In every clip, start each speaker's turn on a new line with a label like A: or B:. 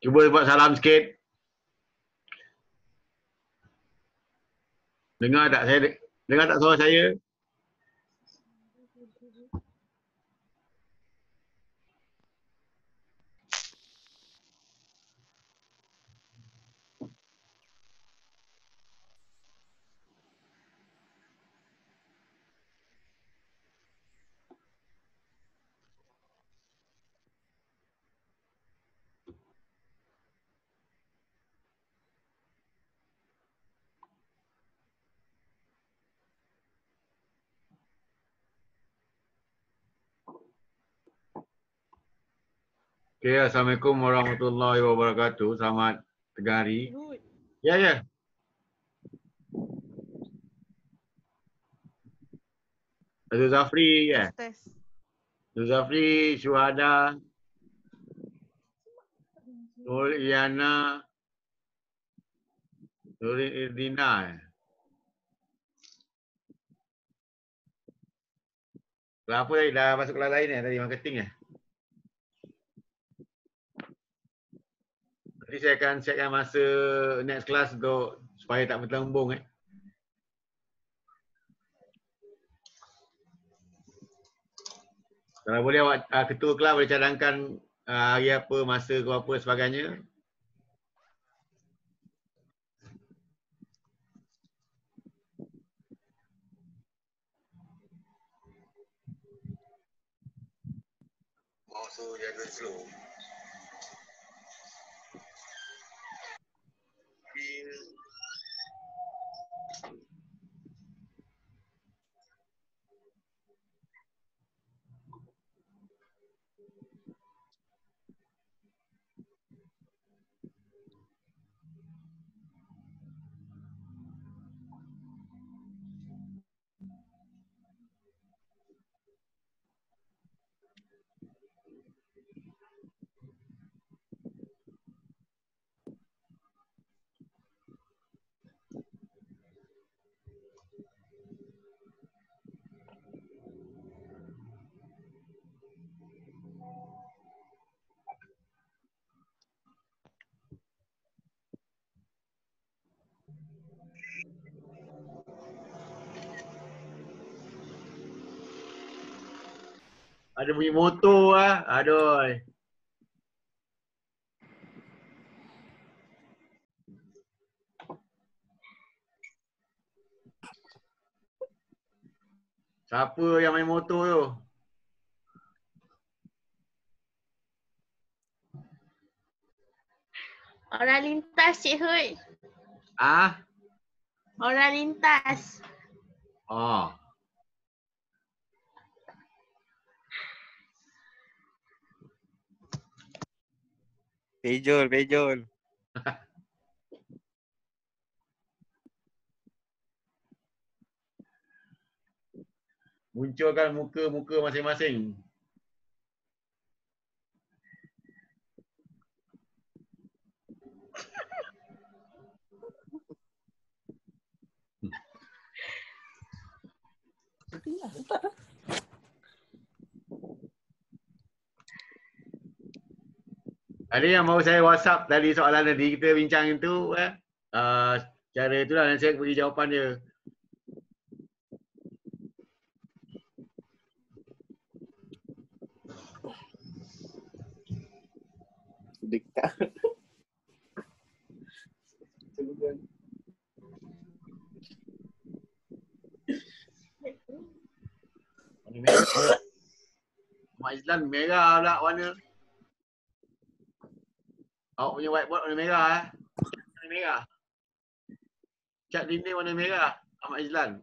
A: Cuba buat salam sikit. Dengar tak suara saya? Okay, Assalamualaikum warahmatullahi wabarakatuh. Selamat tengah hari. Ya, ya. Azul Zafri, ya. Azul Zafri, Syuhada, Nurul Iyana, Nurul Irdina. Kenapa tadi dah masuk kelas lain tadi marketing ya? Nanti saya akan siapkan masa next class untuk supaya tak bertembung Kalau boleh awak ketua kelas boleh cadangkan hari apa, masa ke apa sebagainya. So jaga slow. Ada bunyi motor Aduh. Siapa yang main motor tu?
B: Orang lintas, Cik Hud. Orang lintas.
A: Oh.
C: Pejol.
A: Munculkan muka-muka masing-masing. Ada yang mahu saya WhatsApp tadi soalan tadi kita bincang itu cara itulah dan saya beri jawapan dia.
C: Dekat.
A: Warna merah. Mak Islam merah pula warna. Awak punya whiteboard warna merah Warna merah. Cat dinding warna merah. Ahmad Izlan.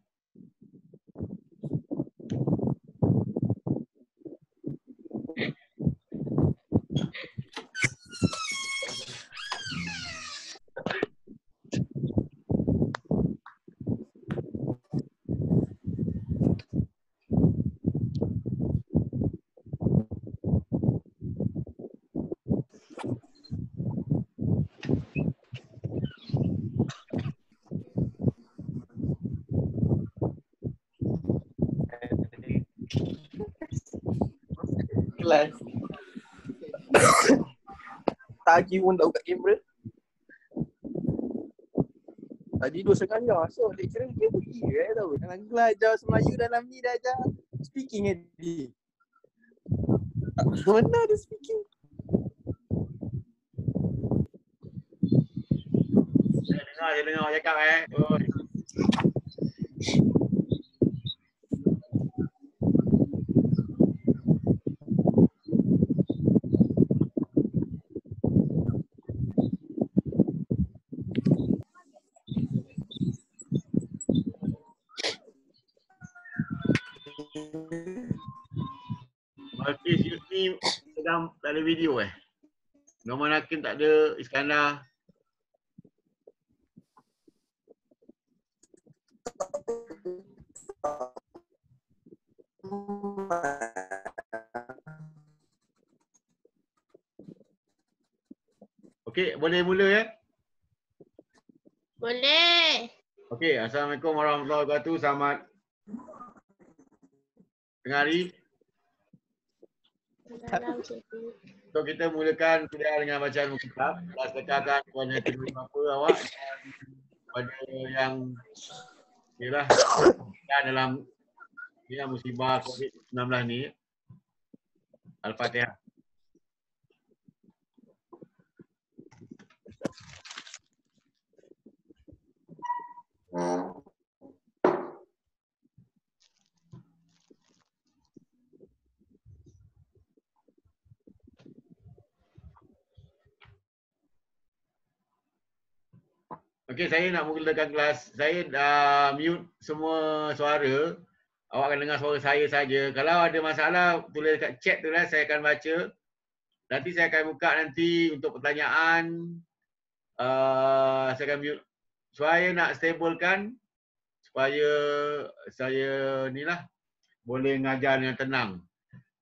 C: Kelas. Tagi pun tak buka kamera. Tadi 2,5 jam. So, lecturer dia pergi tau. Dalam kelas ajar Melayu dalam ni dah ajar speaking dia. Mana ada speaking?
A: Saya dengar awak cakap Oi. Balkis Yusni sedang tak ada video Norman Hakim tak ada, Iskandar. Okey, boleh mula ya?
B: Boleh.
A: Okey, Assalamualaikum warahmatullahi wabarakatuh. Selamat tengah hari.
B: Dalam cikgu.
A: So kita mulakan kuliah dengan bacaan muka kitab. Kelas tekankan kepada kedua bapa awak pada yang ialah dalam musibah COVID-19 ni. Al-Fatihah. Okey, saya nak mulakan kelas. Saya dah mute semua suara. Awak akan dengar suara saya saja. Kalau ada masalah, tulis dekat chat tu lah, saya akan baca. Nanti saya akan buka nanti untuk pertanyaan. Saya akan mute. Saya nak stablekan supaya saya ni lah boleh mengajar dengan tenang.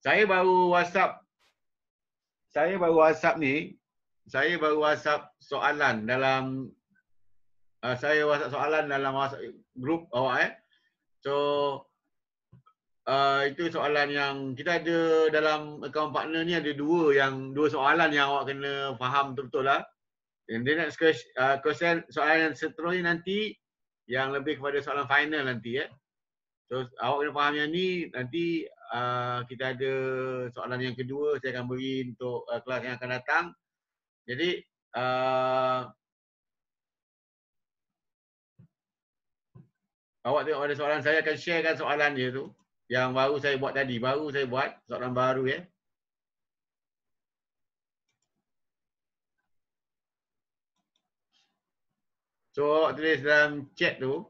A: Saya baru WhatsApp ni. Saya baru WhatsApp soalan dalam WhatsApp grup awak So itu soalan yang kita ada dalam akaun partner ni, ada dua soalan yang awak kena faham betul-betul lah. And the next question, soalan yang seterusnya nanti yang lebih kepada soalan final nanti So awak kena faham yang ni, nanti kita ada soalan yang kedua saya akan beri untuk kelas yang akan datang. Jadi awak tengok ada soalan, saya akan sharekan soalan dia tu. Yang baru saya buat tadi, soalan baru So awak tulis dalam chat tu,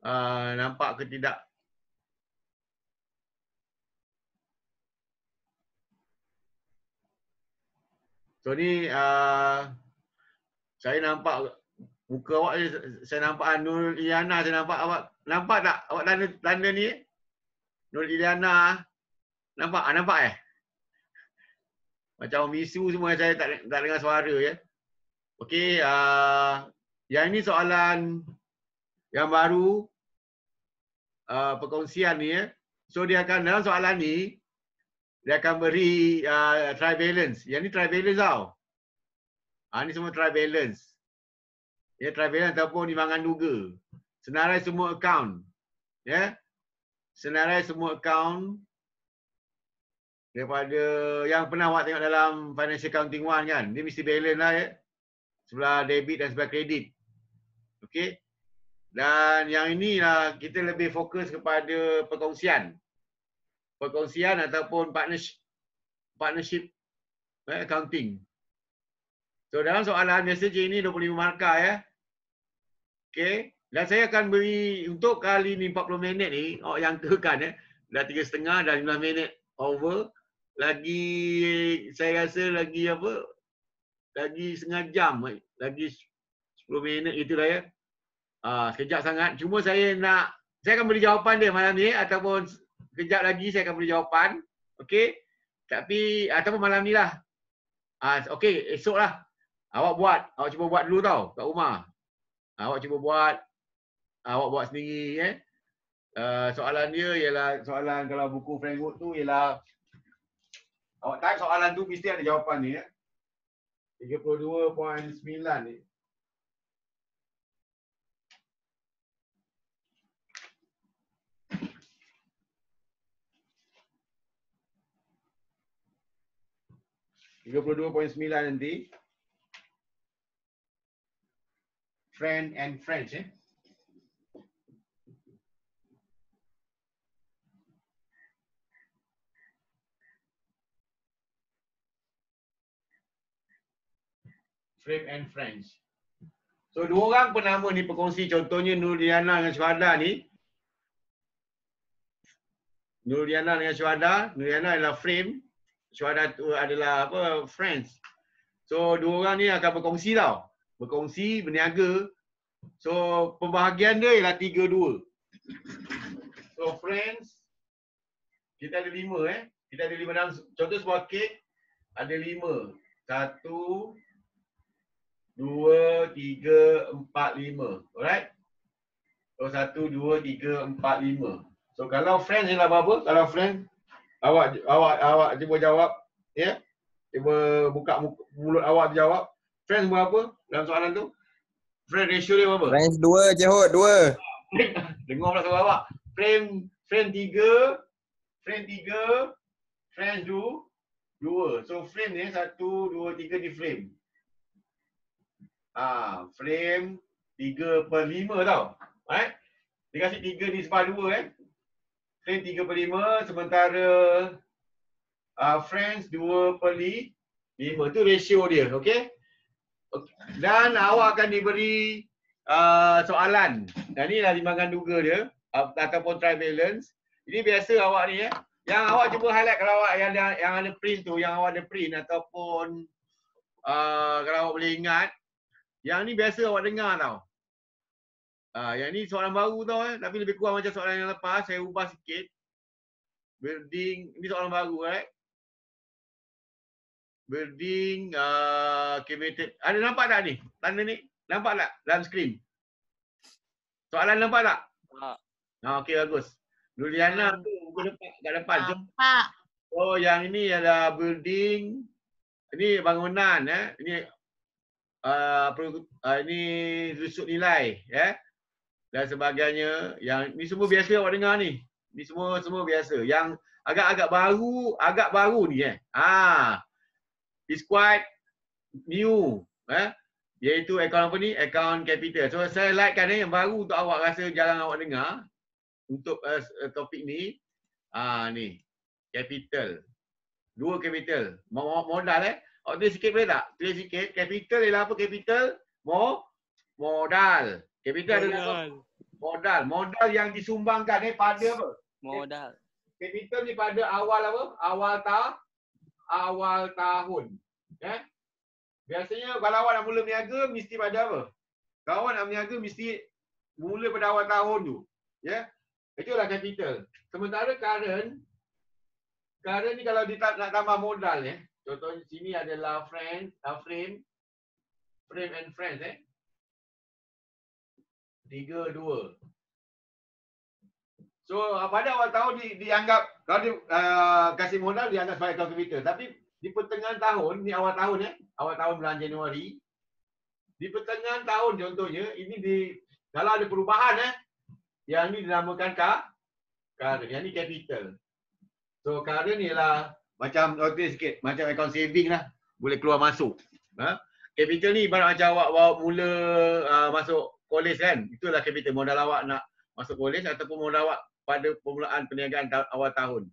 A: nampak ke tidak? So ni saya nampak muka awak ni, saya nampak Nur Iliana, saya nampak awak. Nampak tak awak tanda ni? Nur Iliana. Nampak? Nampak Macam misu semua, saya tak dengar suara Okey, yang ini soalan yang baru perkongsian ni So dia akan dalam soalan ni dia akan beri trivalence. Yang ni trivalence tau. Ni semua trivalence. Trivalence ataupun imbangan duga. Senarai semua akaun. Senarai semua akaun daripada yang pernah awak tengok dalam Financial Accounting 1 kan. Dia mesti balance lah Sebelah debit dan sebelah kredit. Okey. Dan yang ini lah kita lebih fokus kepada perkongsian. Perkongsian ataupun partnership accounting. So dalam soalan mesej ini 25 markah Okey. Dan saya akan beri untuk kali ni 40 minit ni, awak jangkakan dah 3.5 dah 15 minit over. Lagi saya rasa lagi lagi setengah jam, lagi 10 minit gitulah sekejap sangat. Cuma saya akan beri jawapan dia malam ni ataupun sekejap lagi saya akan beri jawapan. Okey. Tapi ataupun malam ni lah. Okey, esok lah. Awak cuba buat dulu tau kat rumah. Awak cuba buat. Awak buat sendiri soalan dia ialah soalan kalau buku framework tu ialah awak type soalan tu mesti ada jawapan ni 32.9 ni. .9 nanti. Friend and French Frame and French. So 2 orang penama ni berkongsi, contohnya Nurdiana dengan Syuhada ni. Nurdiana dengan Syuhada, Nurdiana adalah frame, Syuhada tu adalah apa, friends. So 2 orang ni akan berkongsi tau. Berkongsi, berniaga. So pembahagian dia ialah 3-2. So friends, kita ada 5 Kita ada 5 dalam contoh sebuah kek ada 5. 1 2 3 4 5. Alright? So 1 2 3 4 5. So kalau friends ialah berapa? Kalau friends awak cuba jawab ya. Cuba buka mulut awak jawab. Friends berapa dalam soalan tu? Friend ratio dia berapa?
C: Friends 2 je hot, 2.
A: Dengar pula suara awak. Friend 3, friends 2. So frame ni 1 2 3 di frame. Frame 3/5 tau. Alright? Dia kasi 3 di sebelah 2 Frame 3/5 sementara friends 2/5. Tu ratio dia, okey? Dan awak akan diberi soalan. Dan inilah timbangan duga dia ataupun trivalence. Ini biasa awak ni Yang awak cuba highlight kalau awak yang ada print tu, yang awak ada print ataupun kalau awak boleh ingat, yang ni biasa awak dengar tau. Yang ni soalan baru tau tapi lebih kurang macam soalan yang lepas, saya ubah sikit. Building, ni soalan baru Building accumulated. Ada nampak tak ni? Tanda ni? Nampak tak dalam skrin? Soalan nampak tak? Okey, bagus. Luliana tu buku kat depan.
B: Nampak.
A: Oh, yang ini adalah building. Ini bangunan Ini ini rusuk nilai dan sebagainya. Yang ni semua biasa awak dengar ni. Ni semua biasa. Yang agak baru ni is quite new iaitu akaun apa ni? Akaun capital. So saya like yang baru untuk awak rasa jarang awak dengar untuk topik ni. Ni capital. 2 capital. Modal awak tulis sikit boleh tak? Tulis sikit. Capital ialah apa? Capital modal. Capital adalah apa? Modal. Modal yang disumbangkan pada apa?
D: Modal.
A: Capital ni pada awal apa? Awal tahun. Biasanya kalau awak nak mula berniaga mesti pada apa? Kalau awak nak berniaga mesti mula pada awal tahun tu. Itulah capital. Sementara current ni kalau dia nak tambah modal contohnya sini adalah frame and friends 3-2. So pada awal tahun dianggap kalau dia kasih modal dianggap sebagai account capital. Tapi di pertengahan tahun, ni awal tahun awal tahun bulan Januari. Di pertengahan tahun contohnya ini kalau ada perubahan yang ni dinamakan current. Yang ni capital. So current ni ialah macam sikit macam account saving lah. Boleh keluar masuk. Capital ni ibarat macam awak bawa mula masuk college kan. Itulah capital, modal awak nak masuk college ataupun modal awak pada permulaan perniagaan awal tahun.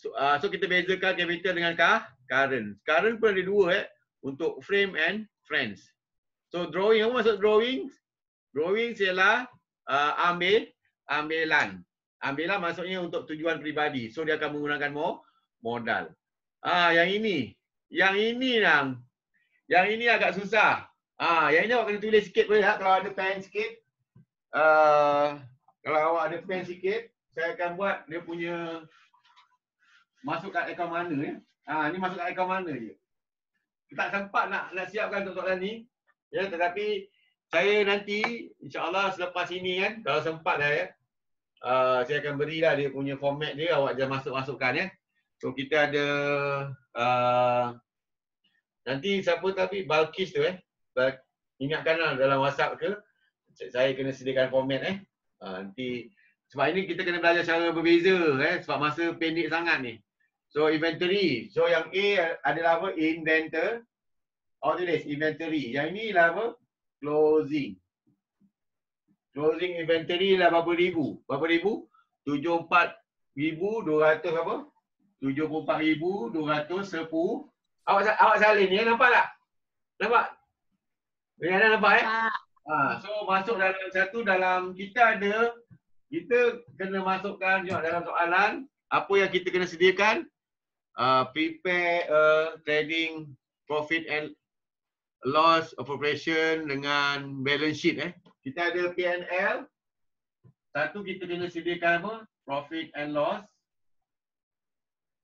A: So kita bezakan capital dengan current. Current pun ada 2 untuk frame and friends. So drawing, apa maksud drawing? Drawing ialah ambilan. Ambilan maksudnya untuk tujuan peribadi. So dia akan menggunakan modal. Yang ini agak susah. Yang ini awak kena tulis sikit boleh tak? Kalau ada pen sikit. Kalau awak ada pen sikit, saya akan buat dia punya masuk kat akaun mana ni masuk kat akaun mana je. Tak sempat nak siapkan untuk soalan ni. Tetapi saya nanti insya-Allah selepas ini kan, kalau sempat saya akan berilah dia punya format dia, awak jangan masukkan So kita ada Nanti siapa tapi Balkis tu ingatkanlah dalam WhatsApp ke saya kena sediakan format nanti sebab ini kita kena belajar cara berbeza sebab masa pendek sangat ni. So inventory. So yang A adalah apa? Inventor. Tulis inventory. Yang ini adalah apa? Closing. Closing inventory lah berapa ribu? Berapa ribu? 74,200 apa? 74,210. Awak salin ni nampak tak? Nampak? Riana nampak So masuk dalam satu dalam kita kena masukkan tengok dalam soalan apa yang kita kena sediakan. Prepare trading profit and loss of operation dengan balance sheet Kita ada P&L. Satu kita kena sediakan apa? Profit and loss.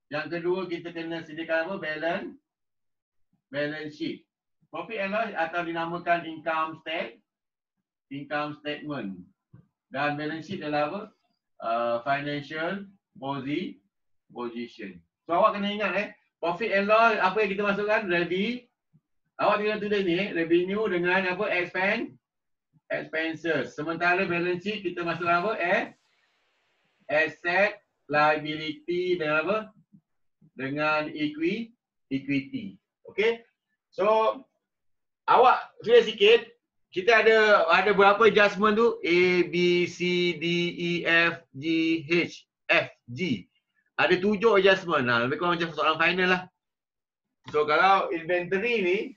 A: Yang kedua kita kena sediakan apa? Balance sheet. Profit and loss atau dinamakan income statement. Dan balance sheet adalah apa? Financial position. So awak kena ingat profit and loss apa yang kita masukkan? Awak tinggal tulis ni revenue dengan apa? Expenses. Sementara balance sheet kita masukkan apa? Asset, liability dan apa? Dengan equity. Okay? So awak tulis sikit. Kita ada berapa adjustment tu? A, B, C, D, E, F, G, H, F, G. Ada 7 adjustment. Lebih kurang macam soalan final lah. So kalau inventory ni,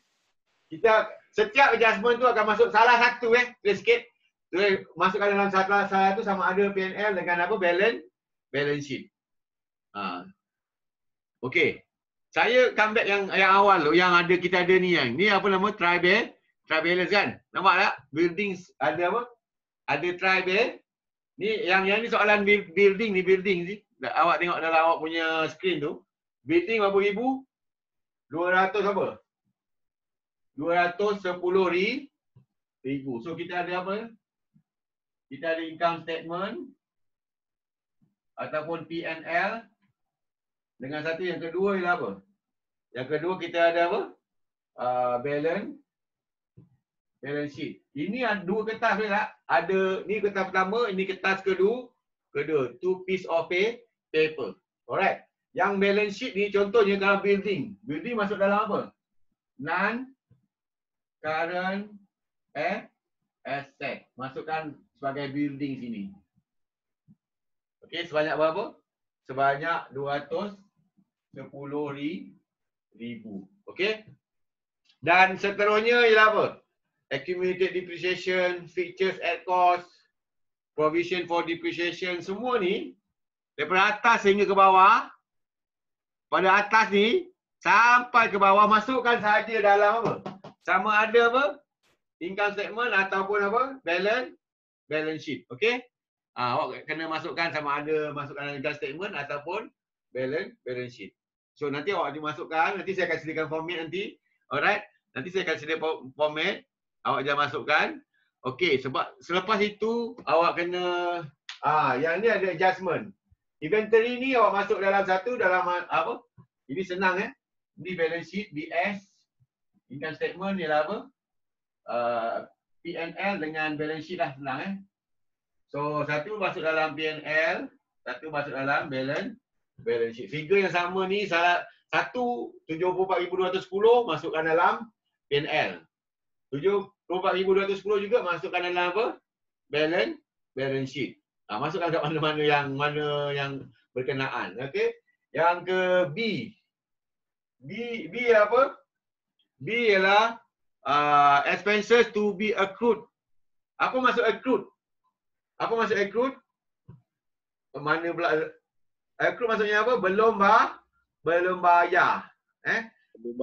A: kita setiap adjustment tu akan masuk salah satu tulis sikit. Masukkan dalam salah satu sama ada P&L dengan apa? Balance sheet. Okay. Saya comeback yang awal tu, yang kita ada ni ni apa nama? Tri-balance kan? Nampak tak? Buildings ada apa? Ada tri-balance. Ni yang ni soalan building ni. Awak tengok dalam awak punya screen tu. Building berapa ribu? 200 apa? 210,000. So kita ada apa? Kita ada income statement ataupun P&L. Dengan satu yang kedua ialah apa? Yang kedua kita ada apa? Balance sheet. Ini ada 2 kertas tak? Ada ni kertas pertama, ini kertas kedua. 2 piece of paper. Alright. Yang balance sheet ni contohnya kalau building. Building masuk dalam apa? Non-current asset. Masukkan sebagai building sini. Okey, sebanyak berapa? Sebanyak 210,000. Okey. Dan seterusnya ialah apa? Accumulated depreciation, fixtures at cost, provision for depreciation, semua ni daripada atas sehingga ke bawah. Pada atas ni sampai ke bawah masukkan saja dalam apa? Sama ada apa? Income statement ataupun apa? Balance sheet. Okey? Awak kena masukkan sama ada masukkan income statement ataupun balance sheet. So nanti awak dimasukkan, nanti saya akan sediakan format nanti. Alright? Nanti saya akan sediakan format. Awak jangan masukkan. Okey, sebab selepas itu awak kena yang ni ada adjustment. Inventory ni awak masuk dalam satu dalam apa? Ini senang Ini balance sheet BS. Income statement ialah apa? P&L dengan balance sheet lah senang So satu masuk dalam P&L, satu masuk dalam balance sheet. Figure yang sama ni satu 74,210 masukkan dalam P&L. 74,210 juga masukkan dalam apa? Balance sheet. Masukkan kat mana yang berkenaan. Okey. Yang ke B. B apa? B ialah expenses to be accrued. Apa maksud accrued? Apa maksud accrued? Mana pula accrued maksudnya apa? Belum bayar.
C: Belum bayar.
A: Belum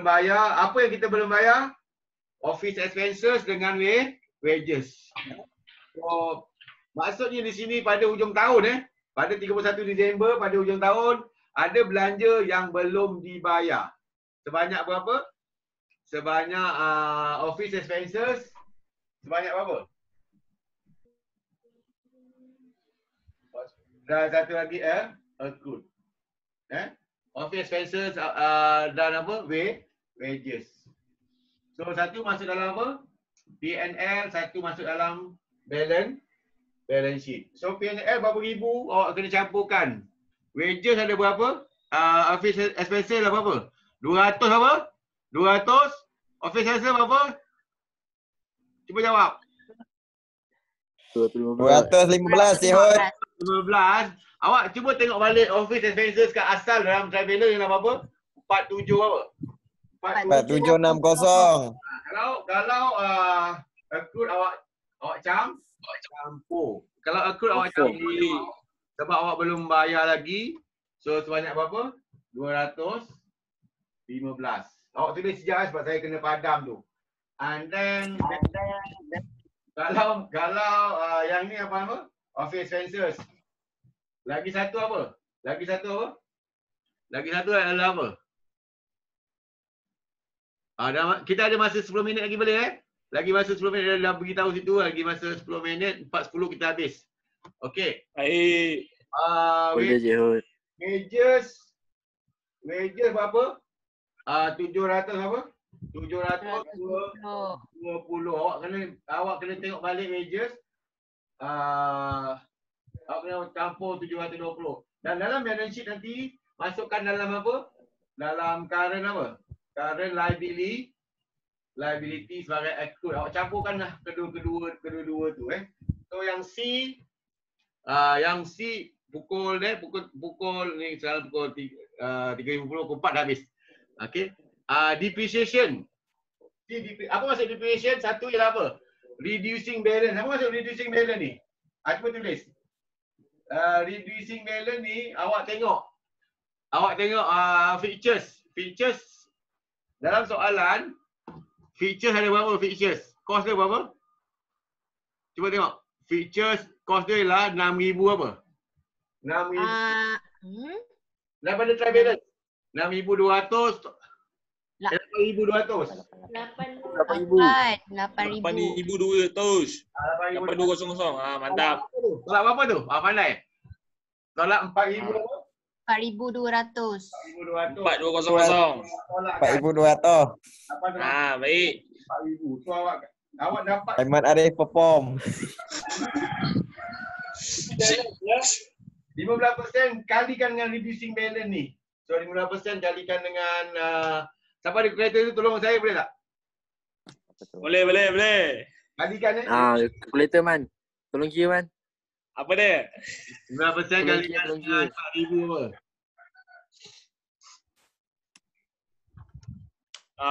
A: bayar. Apa yang kita belum bayar? Office expenses dengan wages. So, maksudnya di sini pada hujung tahun pada 31 Disember pada hujung tahun ada belanja yang belum dibayar. Sebanyak berapa? Sebanyak office expenses sebanyak berapa? Dan satu lagi accrued. office expenses dan apa? Wages. So satu masuk dalam apa? P&L, satu masuk dalam balance sheet. So P&L berapa ribu awak kena campurkan. Wages ada berapa? Office expenses lah berapa? 200 apa? 200. Office expenses berapa? Cuba jawab.
C: 215 Cik Hud.
A: 15. Awak cuba tengok balik office expenses kat asal dalam traveller yang berapa? 47 apa?
C: 4760.
A: Kalau accrued awak campur. Kalau accrued awak campur sebab awak belum bayar lagi. So sebanyak berapa? 215. Awak tulis sekejap sebab saya kena padam tu. And then kalau yang ni apa? Office expenses. Lagi satu apa? Lagi satu adalah apa? Kita ada masa 10 minit lagi boleh Lagi masa 10 minit dah beritahu situ. Lagi masa 10 minit, 4.10 kita habis. Okey.
D: Baik.
C: Boleh Cik Hud.
A: Wages berapa? 700 apa? 720. Awak kena tengok balik wages. Awak kena campur 720. Dan dalam balance sheet nanti masukkan dalam apa? Dalam current apa? Current liability sebagai accrued. Awak campurkanlah kedua-dua tu So yang C pukul ni sekarang pukul 3.50 pukul 4 dah habis. Okey. Depreciation. Apa maksud depreciation? Satu ialah apa? Reducing balance. Apa maksud reducing balance ni? Cuba tulis. Reducing balance ni awak tengok features dalam soalan. Features ada berapa features? Cost dia berapa? Cuba tengok. Features cost dia ialah 6,000 apa? 6,000. Daripada trivalent. 6,200. 8,200.
B: 8,200.
D: 8,200. Mantap.
A: Tolak berapa tu? Pandai. Tolak 4,000 apa?
B: 4,200.
A: 4,200.
C: 4,200.
D: Baik.
A: 4,000. So awak dapat
C: Ahmad Arif perform.
A: 15% kalikan dengan reducing balance ni. So 15% kalikan dengan siapa ada kalkulator tu tolong saya boleh tak?
D: Boleh.
A: Kalikan
C: Kalkulator Man. Tolong kira Man.
D: Apa dia?
A: 15% kalikan dengan 4,000 apa?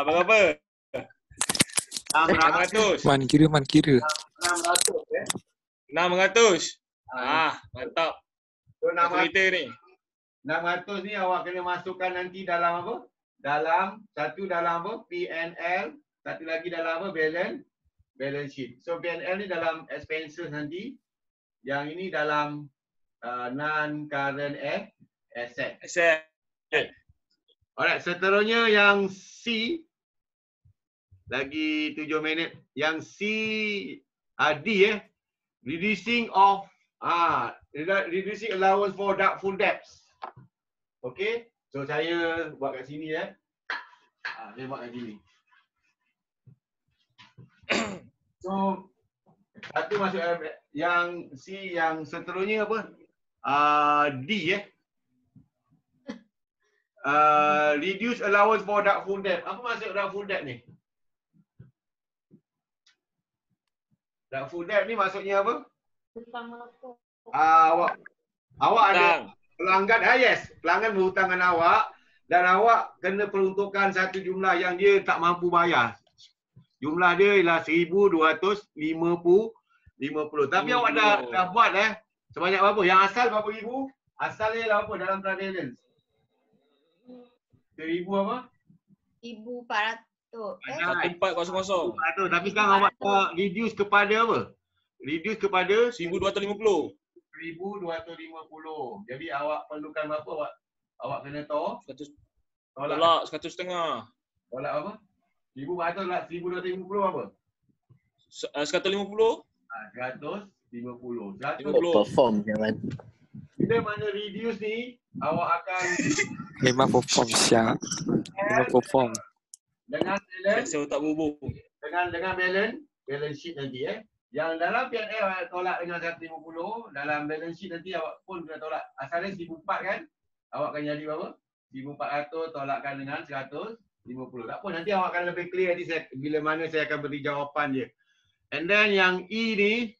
D: Berapa? 600.
E: Man kira.
A: 600
D: 600. Mantap.
A: So
D: 600 ni.
A: 600 ni awak kena masukkan nanti dalam apa? Satu dalam apa? P&L, satu lagi dalam apa? Balance sheet. So P&L ni dalam expenses nanti. Yang ini dalam non-current asset. Alright, seterusnya yang C. Lagi 7 minit. Yang C, D reducing allowance for doubtful debts. Okay. So saya buat kat sini saya buat kat sini. So satu masuk yang C, yang seterusnya apa? D reduce allowance for doubtful debt. Apa maksud doubtful debt ni? Doubtful debt ni maksudnya apa? Awak ada pelanggan, yes, pelanggan berhutang dengan awak dan awak kena peruntukkan satu jumlah yang dia tak mampu bayar. Jumlah dia ialah 1,250. Tapi awak dah buat sebanyak berapa? Yang asal berapa ribu? Asalnya ialah apa dalam prevalence? 1,000 apa?
B: 1,400.
D: 1400.
A: Tapi sekarang awak reduce kepada apa? Reduce kepada
D: 1,250.
A: 1,250. Jadi awak perlukan berapa awak kena tolak
D: 100.5.
A: Tolak apa? 1,400 lah, 1,250 apa?
D: 150.
A: 150.
C: Perform jangan.
A: Bila mana reduce ni, awak akan
C: Memang perform siap. Memang perform.
A: dengan balance,
D: Saya tak bubur.
A: dengan balance sheet nanti Yang dalam P&L awak tolak dengan 150, dalam balance sheet nanti awak pun kena tolak. Asalnya 1,400 kan? Awak akan jadi berapa? 1,400 tolakkan dengan 150. Tak apa, nanti awak akan lebih clear nanti bila mana saya akan beri jawapan dia. And then yang E ni,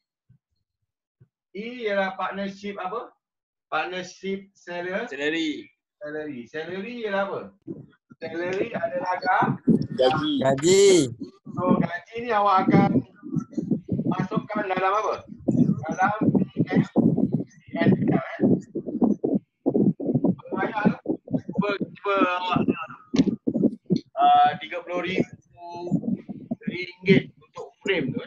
A: E ialah partnership apa? Partnership
D: Salary.
A: Salary ialah apa? Salary adalah
C: Gaji.
A: So gaji ni awak akan masukkan dalam apa? Dalam PN. Banyak lah. Cuba awak RM30,000 untuk frame tu.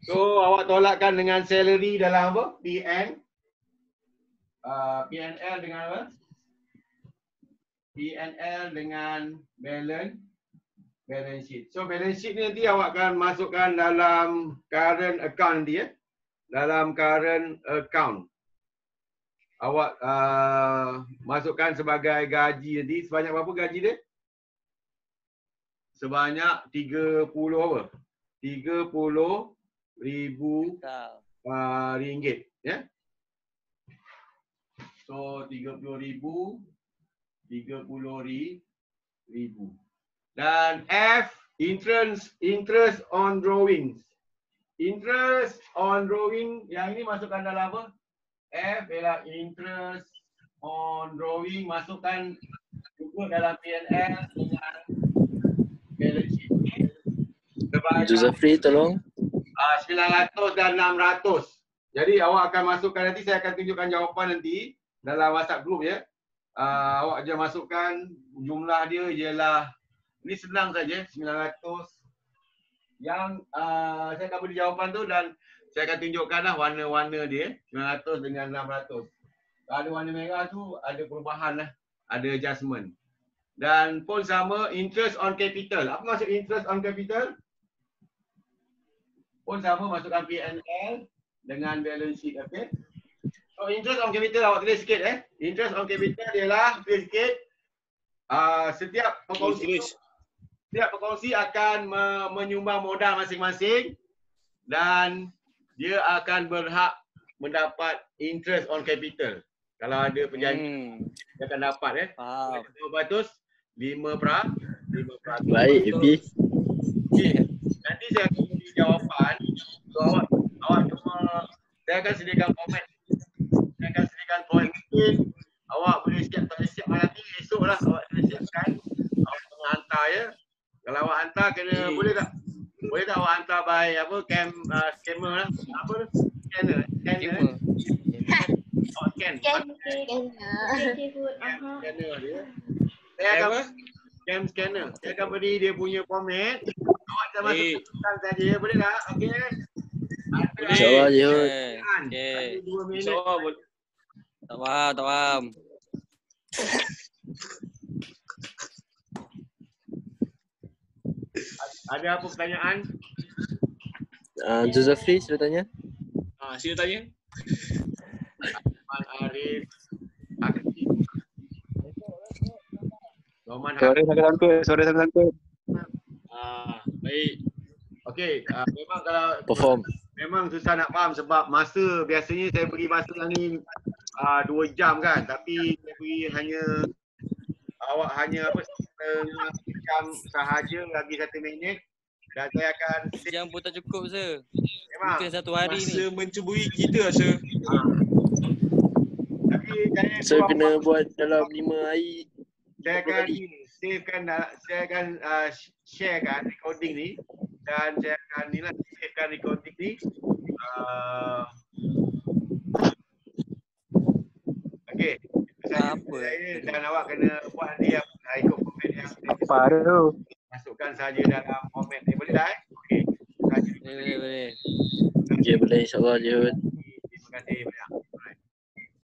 A: So awak tolakkan dengan salary dalam apa? PN. PNL dengan apa? PNL dengan balance sheet. So balance sheet ni nanti awak akan masukkan dalam current account nanti Dalam current account. Awak masukkan sebagai gaji nanti. Sebanyak berapa gaji dia? Sebanyak 30 apa? 30,000 ringgit. So 30,000. Dan F, interest on drawings. Interest on drawing, yang ini masukkan dalam apa? F ialah interest on drawing, masukkan juga dalam P&L dengan balance sheet.
C: Juzafri tolong.
A: 900 dan 600. Jadi awak akan masukkan nanti, saya akan tunjukkan jawapan nanti dalam WhatsApp group awak je masukkan jumlah dia ialah, ni senang saja, 900. Yang saya akan beri jawapan tu dan saya akan tunjukkanlah warna-warna dia 900 dengan 600. Kalau ada warna merah tu ada perubahan ada adjustment. Dan pun sama interest on capital. Apa maksud interest on capital? Pun sama masukkan P&L dengan balance sheet, okey. So interest on capital awak tulis sikit Interest on capital ialah tulis sikit setiap pekongsi akan menyumbang modal masing-masing dan dia akan berhak mendapat interest on capital. Kalau ada perjanjian dia akan dapat
C: Faham.
A: 5%.
C: Baik, Epi.
A: Nanti saya akan beri jawapan. So awak cuma, saya akan sediakan format. Mungkin awak boleh siap nanti esok lah awak boleh siapkan. Awak tengah hantar Kalau awak hantar kena boleh tak? Boleh tak awak hantar by apa scammer lah. Apa tu? Scanner. Awak scan. Scanner dia. Saya akan scanner. Saya akan beri dia punya format. Awak jangan masukkan saja, boleh tak? Okey.
C: InsyaAllah Jihud.
A: Okey. 2 minit.
D: InsyaAllah boleh.
C: Tak faham.
A: Ada apa pertanyaan?
C: Juzafri sila tanya.
D: Sila tanya.
A: Arif Aktif.
C: Sore sangkut.
A: Baik. Okey, memang kalau
C: Perform.
A: memang susah nak faham sebab masa biasanya saya bagi masa yang ni 2 jam kan, tapi saya bagi awak hanya setengah jam sahaja, lagi 1 minit dan saya akan
C: Jam pun tak cukup sir.
A: memang
C: Mungkin 1 hari
D: Masa
C: ni.
D: mencuburi kita rasa.
A: tapi
C: Saya kena buat dalam 5 hari.
A: saya akan saya akan sharekan recording ni dan saya akan savekan recording ni. Okey.
C: Apa?
A: Dan awak kena buat dia ikut format yang
C: Apa tu?
A: masukkan saja dalam format ni, boleh tak? Okey.
C: Boleh. Okey boleh insyaAllah Jihud.
A: Terima kasih.